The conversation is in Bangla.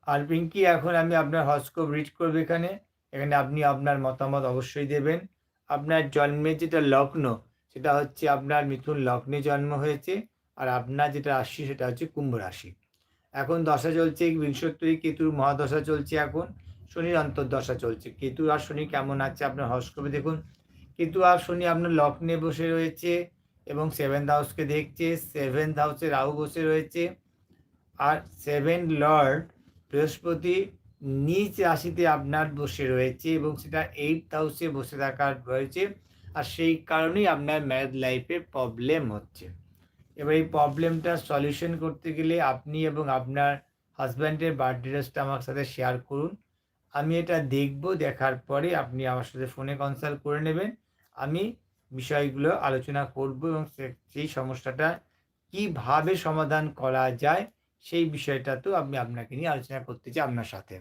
আর পিঙ্কি, এখন আমি আপনার হরোস্কোপ রিড করব এখানে। এখানে আপনি আপনার মতামত অবশ্যই দেবেন। আপনার জন্মের যেটা লগ্ন, সেটা হচ্ছে আপনার মিথুন লগ্নে জন্ম হয়েছে। আর আপনার যেটা রাশি সেটা হচ্ছে কুম্ভ রাশি। এখন দশা চলছে বিংশোত্তরী কেতুর মহাদশা চলছে এখন। শনির অন্তর্দশা চলছে। কেতু আর শনি কেমন আছে আপনার হরোস্কোপে দেখুন। কেতু আর শনি আপনার লগ্নে বসে রয়েছে এবং 7th হাউসকে দেখছে। 7th হাউসে রাহু বসে রয়েছে। আর 7 লর্ড বৃহস্পতি নিজ রাশিতে আপনার বসে রয়েছে এবং সেটা 8th হাউসে বসে থাকার রয়েছে। আর সেই কারণেই আপনার ম্যারেজ লাইফে প্রবলেম হচ্ছে। এবার এই প্রবলেমটার সলিউশন করতে গেলে আপনি এবং আপনার হাজব্যান্ডের বার্থ ডিটেলসটা আমার সাথে শেয়ার করুন। আমি এটা দেখব, দেখার পরে আপনি আমার সাথে ফোনে কনসাল্ট করে নেবেন। আমি বিষয়গুলো আলোচনা করব এবং সেই সমস্যাটা কীভাবে সমাধান করা যায় সেই বিষয়টাতেও আমি আপনাকে নিয়ে আলোচনা করতে চাই আপনার সাথে।